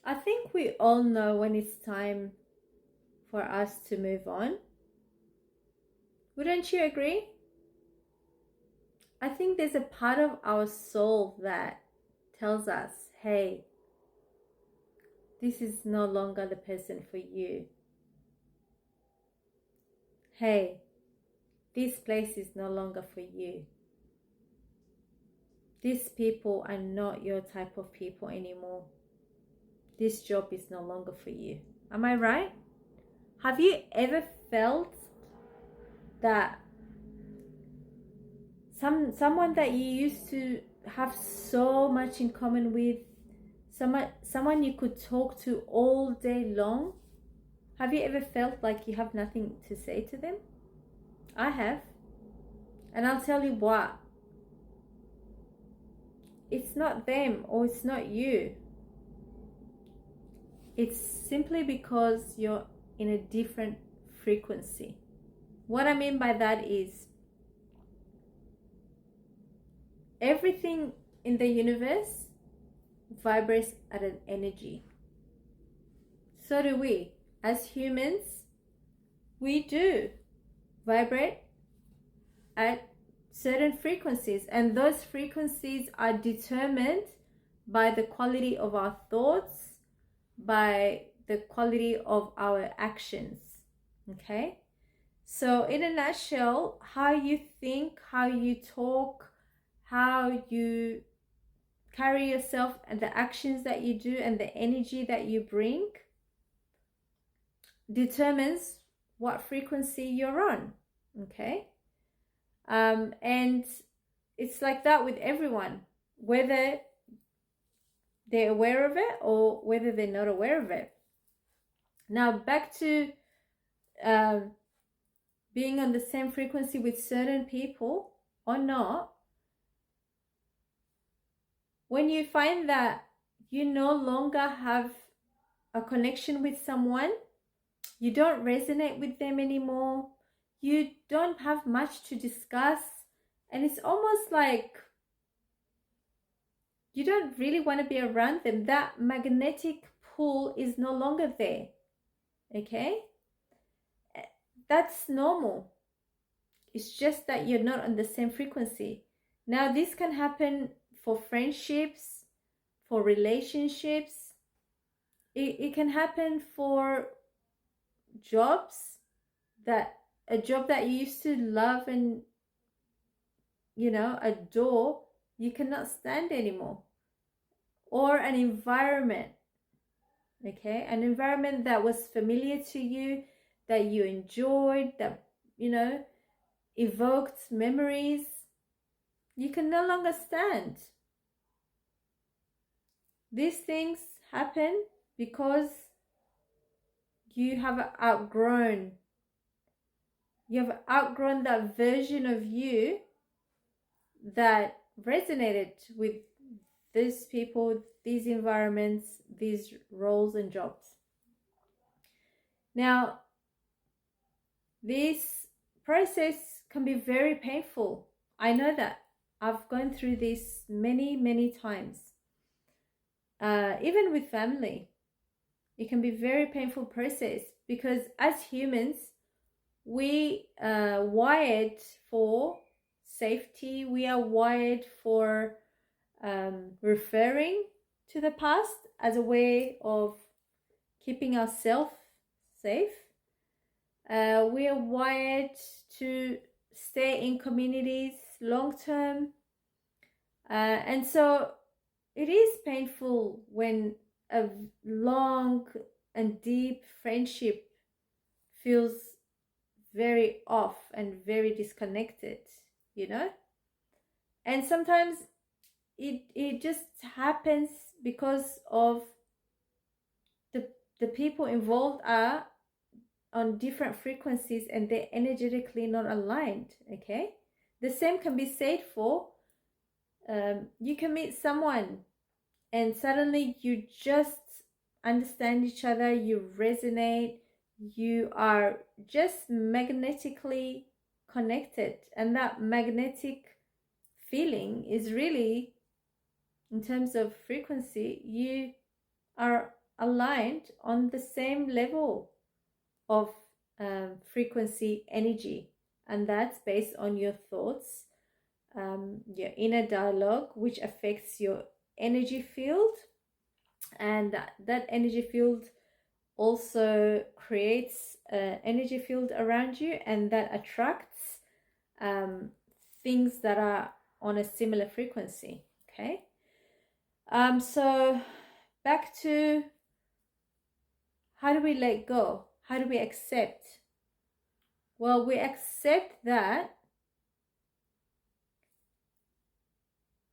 I think we all know when it's time for us to move on. Wouldn't you agree? I think there's a part of our soul that tells us, hey, this is no longer the person for you. Hey, this place is no longer for you. These people are not your type of people anymore. This job is no longer for you. Am I right? Have you ever felt that someone that you used to have so much in common with, someone you could talk to all day long, have you ever felt like you have nothing to say to them? I have. And I'll tell you what, it's not them or it's not you. It's simply because you're in a different frequency. What I mean by that is everything in the universe vibrates at an energy. So do we. As humans, we do vibrate at certain frequencies, and those frequencies are determined by the quality of our thoughts, by the quality of our actions. Okay? So in a nutshell, how you think, how you talk, how you carry yourself, and the actions that you do and the energy that you bring determines what frequency you're on. Okay? And it's like that with everyone, whether they're aware of it or whether they're not aware of it. Now back to being on the same frequency with certain people or not. When you find that you no longer have a connection with someone, you don't resonate with them anymore, you don't have much to discuss, and it's almost like you don't really want to be around them. That magnetic pull is no longer there. Okay? That's normal. It's just that you're not on the same frequency. Now, this can happen for friendships, for relationships. It can happen for jobs, that a job that you used to love and adore, you cannot stand anymore. Or an environment, okay, an environment that was familiar to you, that you enjoyed, that evoked memories, you can no longer stand. These things happen because you have outgrown that version of you that resonated with these people, these environments, these roles and jobs. Now, this process can be very painful. I know that. I've gone through this many, many times. Even with family, it can be a very painful process because as humans, we are wired for safety. We are wired for referring to the past as a way of keeping ourselves safe. We are wired to stay in communities long term. And so it is painful when a long and deep friendship feels very off and very disconnected, And sometimes it just happens because of the people involved are on different frequencies and they're energetically not aligned. Okay, the same can be said for you can meet someone and suddenly you just understand each other, you resonate, you are just magnetically connected, and that magnetic feeling is really, in terms of frequency, you are aligned on the same level of frequency energy, and that's based on your thoughts, your inner dialogue, which affects your energy field, and that energy field also creates an energy field around you, and that attracts things that are on a similar frequency. Okay, so back to, how do we let go? How do we accept? Well, we accept that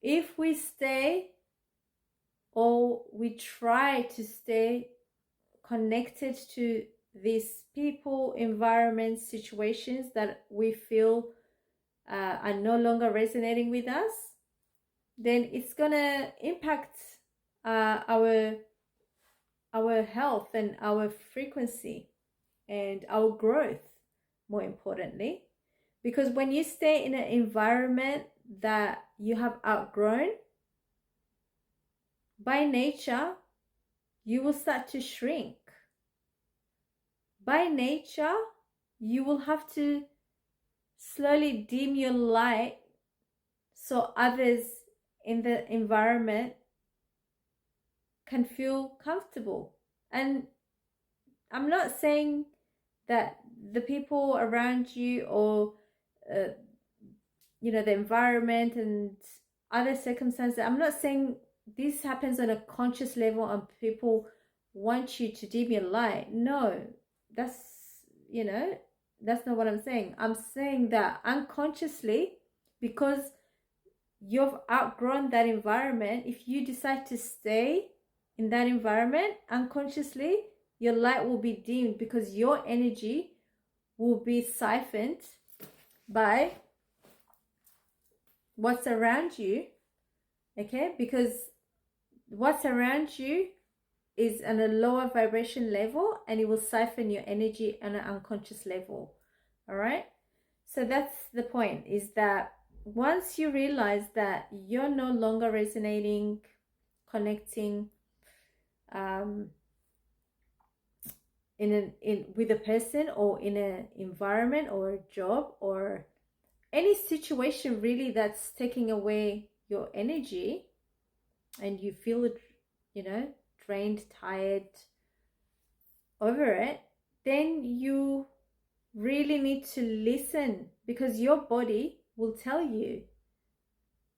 if we stay, or we try to stay connected to these people, environments, situations that we feel are no longer resonating with us, then it's gonna impact our health and our frequency and our growth, more importantly. Because when you stay in an environment that you have outgrown, by nature, you will start to shrink. By nature, you will have to slowly dim your light so others in the environment can feel comfortable. And I'm not saying that the people around you, or the environment and other circumstances, I'm not saying this happens on a conscious level and people want you to dim your light. No, that's not what I'm saying. I'm saying that unconsciously, because you've outgrown that environment, if you decide to stay in that environment, unconsciously your light will be dimmed, because your energy will be siphoned by what's around you. Okay, because what's around you is on a lower vibration level, and it will siphon your energy on an unconscious level. All right, so that's the point, is that once you realize that you're no longer resonating, connecting with a person, or in an environment, or a job, or any situation really that's taking away your energy, and you feel drained, tired over it, then you really need to listen, because your body will tell you.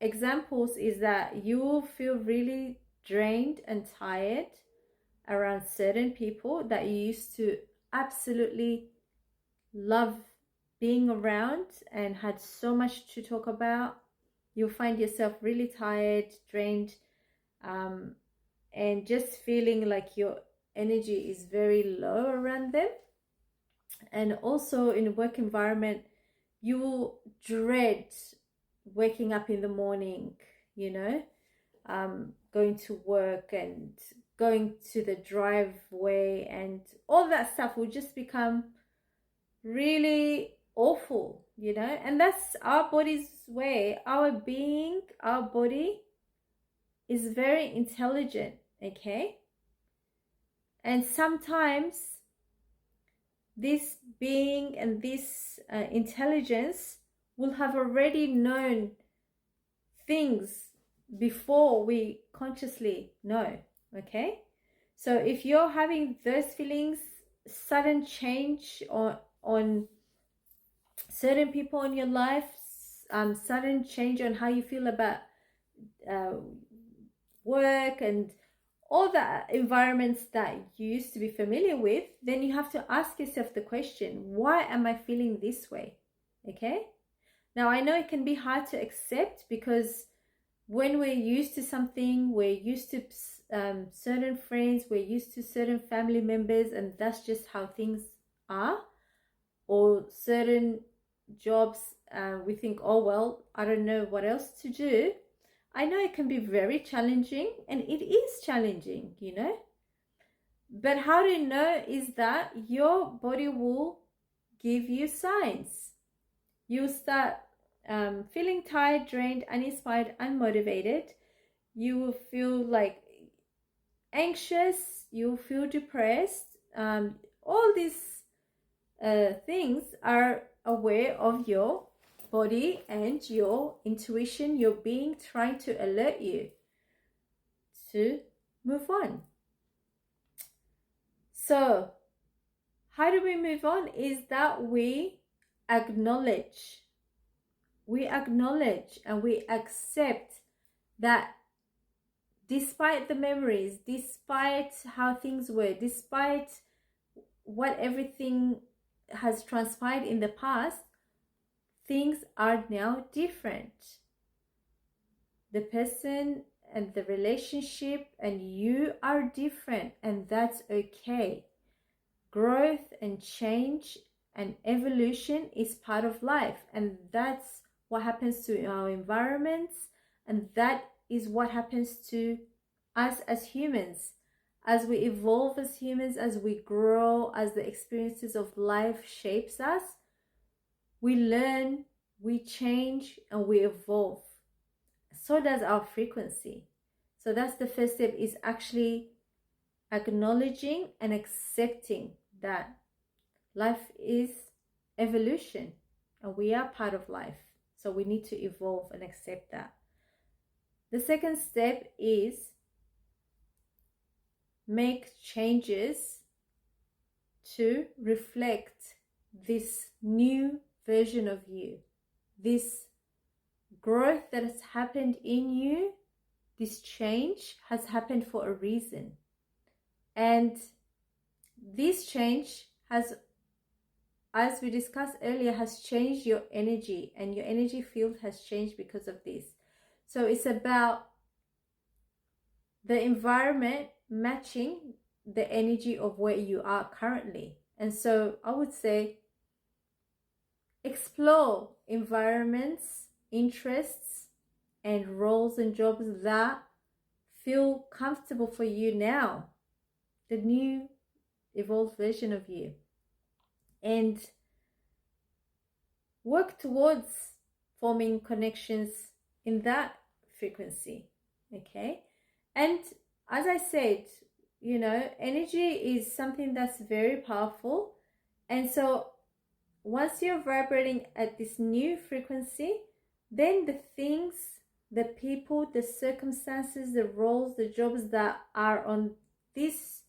Examples is that you will feel really drained and tired around certain people that you used to absolutely love being around and had so much to talk about. You'll find yourself really tired, drained, and just feeling like your energy is very low around them. And also in a work environment, you will dread waking up in the morning, going to work and going to the driveway, and all that stuff will just become really awful, and that's our body's way. Our body is very intelligent, okay? And sometimes this being and this intelligence will have already known things before we consciously know, okay? So if you're having those feelings, sudden change on certain people in your life, sudden change on how you feel about work and all the environments that you used to be familiar with, then you have to ask yourself the question, why am I feeling this way? Okay? Now, I know it can be hard to accept, because when we're used to something, we're used to certain friends, we're used to certain family members, and that's just how things are, or certain jobs, we think, oh well, I don't know what else to do. I know it can be very challenging, and it is challenging, but how to know is that your body will give you signs. You start feeling tired, drained, uninspired, unmotivated. You will feel like anxious, you'll feel depressed. All these things are aware of your body and your intuition, your being trying to alert you to move on. So how do we move on? Is that we acknowledge and we accept that despite the memories, despite how things were, despite what everything has transpired in the past, things are now different. The person and the relationship and you are different, and that's okay. Growth and change and evolution is part of life, and that's what happens to our environments, and that is what happens to us as humans. As we evolve as humans, as we grow, as the experiences of life shapes us, we learn, we change, and we evolve. So does our frequency. So that's the first step, is actually acknowledging and accepting that life is evolution and we are part of life. So we need to evolve and accept that. The second step is make changes to reflect this new version of you, this growth that has happened in you. This change has happened for a reason, and this change has, as we discussed earlier, has changed your energy, and your energy field has changed because of this. So it's about the environment matching the energy of where you are currently. And so I would say explore environments, interests, and roles and jobs that feel comfortable for you now, the new evolved version of you, and work towards forming connections in that frequency. Okay. And as I said, you know, energy is something that's very powerful. And so once you're vibrating at this new frequency, then the things, the people, the circumstances, the roles, the jobs that are on this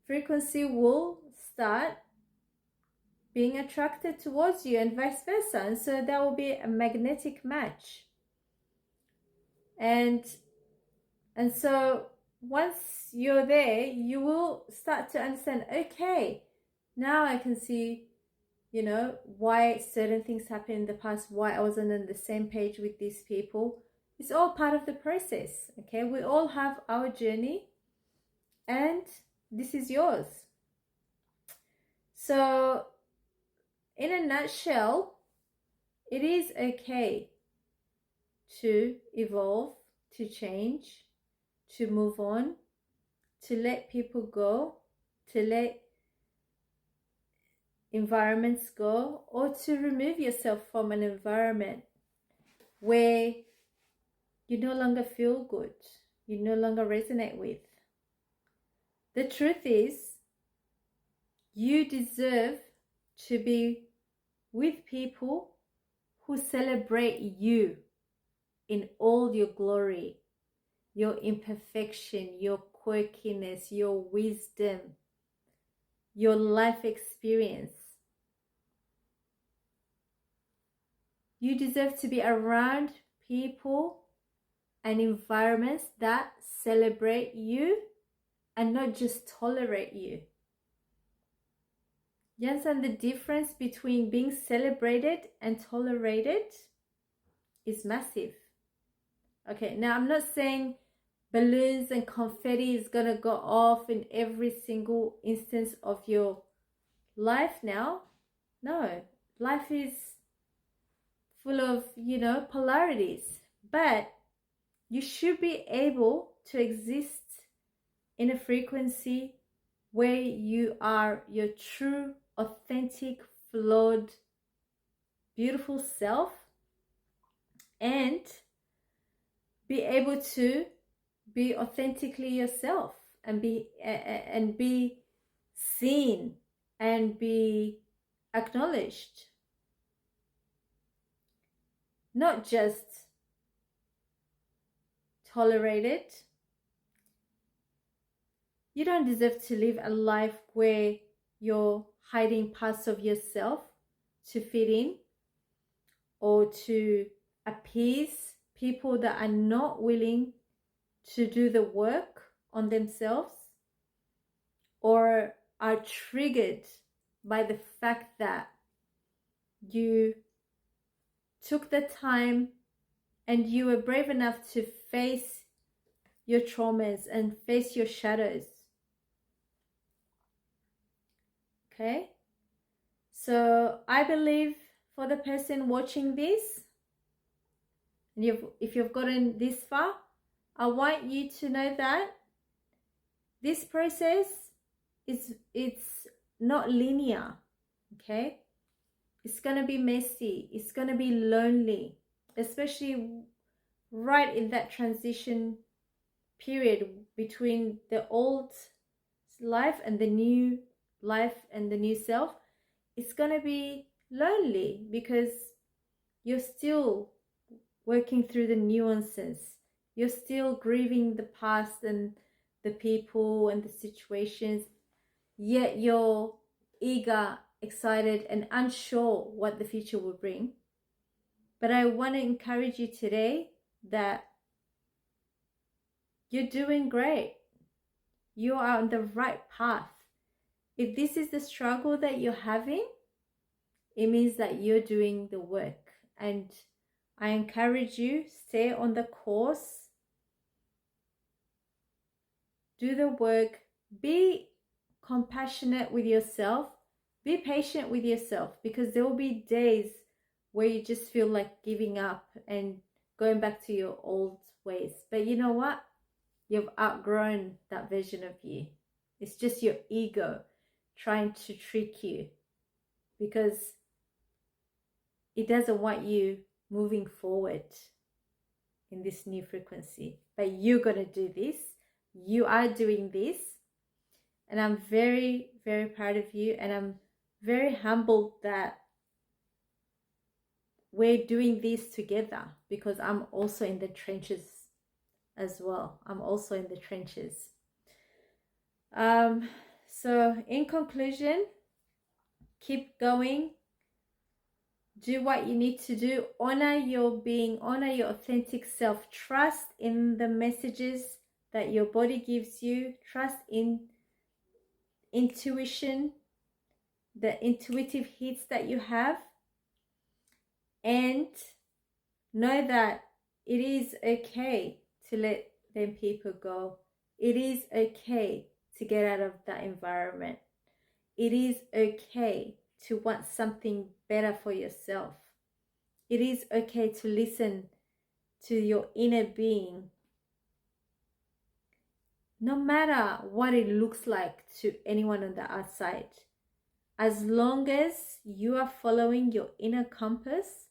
frequency will start being attracted towards you, and vice versa. And so there will be a magnetic match. And so once you're there, you will start to understand, okay, now I can see, you know, why certain things happened in the past, why I wasn't on the same page with these people. It's all part of the process. Okay, we all have our journey, and this is yours. So in a nutshell, it is okay to evolve, to change, to move on, to let people go, to let environments go, or to remove yourself from an environment where you no longer feel good, you no longer resonate with. The truth is, you deserve to be with people who celebrate you in all your glory, your imperfection, your quirkiness, your wisdom, your life experience. You deserve to be around people and environments that celebrate you and not just tolerate you. You understand the difference between being celebrated and tolerated is massive. Okay, now I'm not saying balloons and confetti is gonna go off in every single instance of your life now. No, life is full of, you know, polarities, but you should be able to exist in a frequency where you are your true, authentic, flawed, beautiful self, and be able to be authentically yourself and be seen and be acknowledged, not just tolerated. You don't deserve to live a life where you're hiding parts of yourself to fit in or to appease people that are not willing to do the work on themselves, or are triggered by the fact that you took the time and you were brave enough to face your traumas and face your shadows. Okay? So I believe for the person watching this, and if you've gotten this far, I want you to know that this process it's not linear. Okay? It's going to be messy. It's going to be lonely, especially right in that transition period between the old life and the new life and the new self. It's going to be lonely because you're still working through the nuances. You're still grieving the past and the people and the situations, yet you're eager, excited, and unsure what the future will bring. But I want to encourage you today that you're doing great. You are on the right path. If this is the struggle that you're having, it means that you're doing the work. And I encourage you, stay on the course, do the work, be compassionate with yourself, be patient with yourself, because there will be days where you just feel like giving up and going back to your old ways. But you know what? You've outgrown that version of you. It's just your ego trying to trick you, because it doesn't want you moving forward in this new frequency. But you're going to do this. You are doing this. And I'm very, very proud of you. And I'm very humbled that we're doing this together, because I'm also in the trenches as well. I'm also in the trenches. So in conclusion, keep going. Do what you need to do. Honor your being, honor your authentic self. Trust in the messages that your body gives you. Trust in intuition, the intuitive hits that you have. And know that it is okay to let them people go. It is okay to get out of that environment. It is okay to want something better for yourself. It is okay to listen to your inner being, no matter what it looks like to anyone on the outside. As long as you are following your inner compass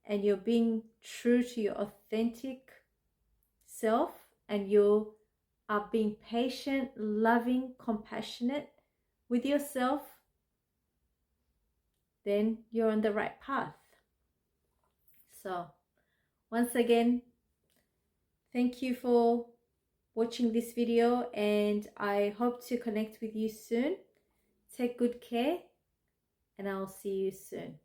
and you're being true to your authentic self, and you are being patient, loving, compassionate with yourself, then you're on the right path. So once again, thank you for watching this video, and I hope to connect with you soon. Take good care, and I'll see you soon.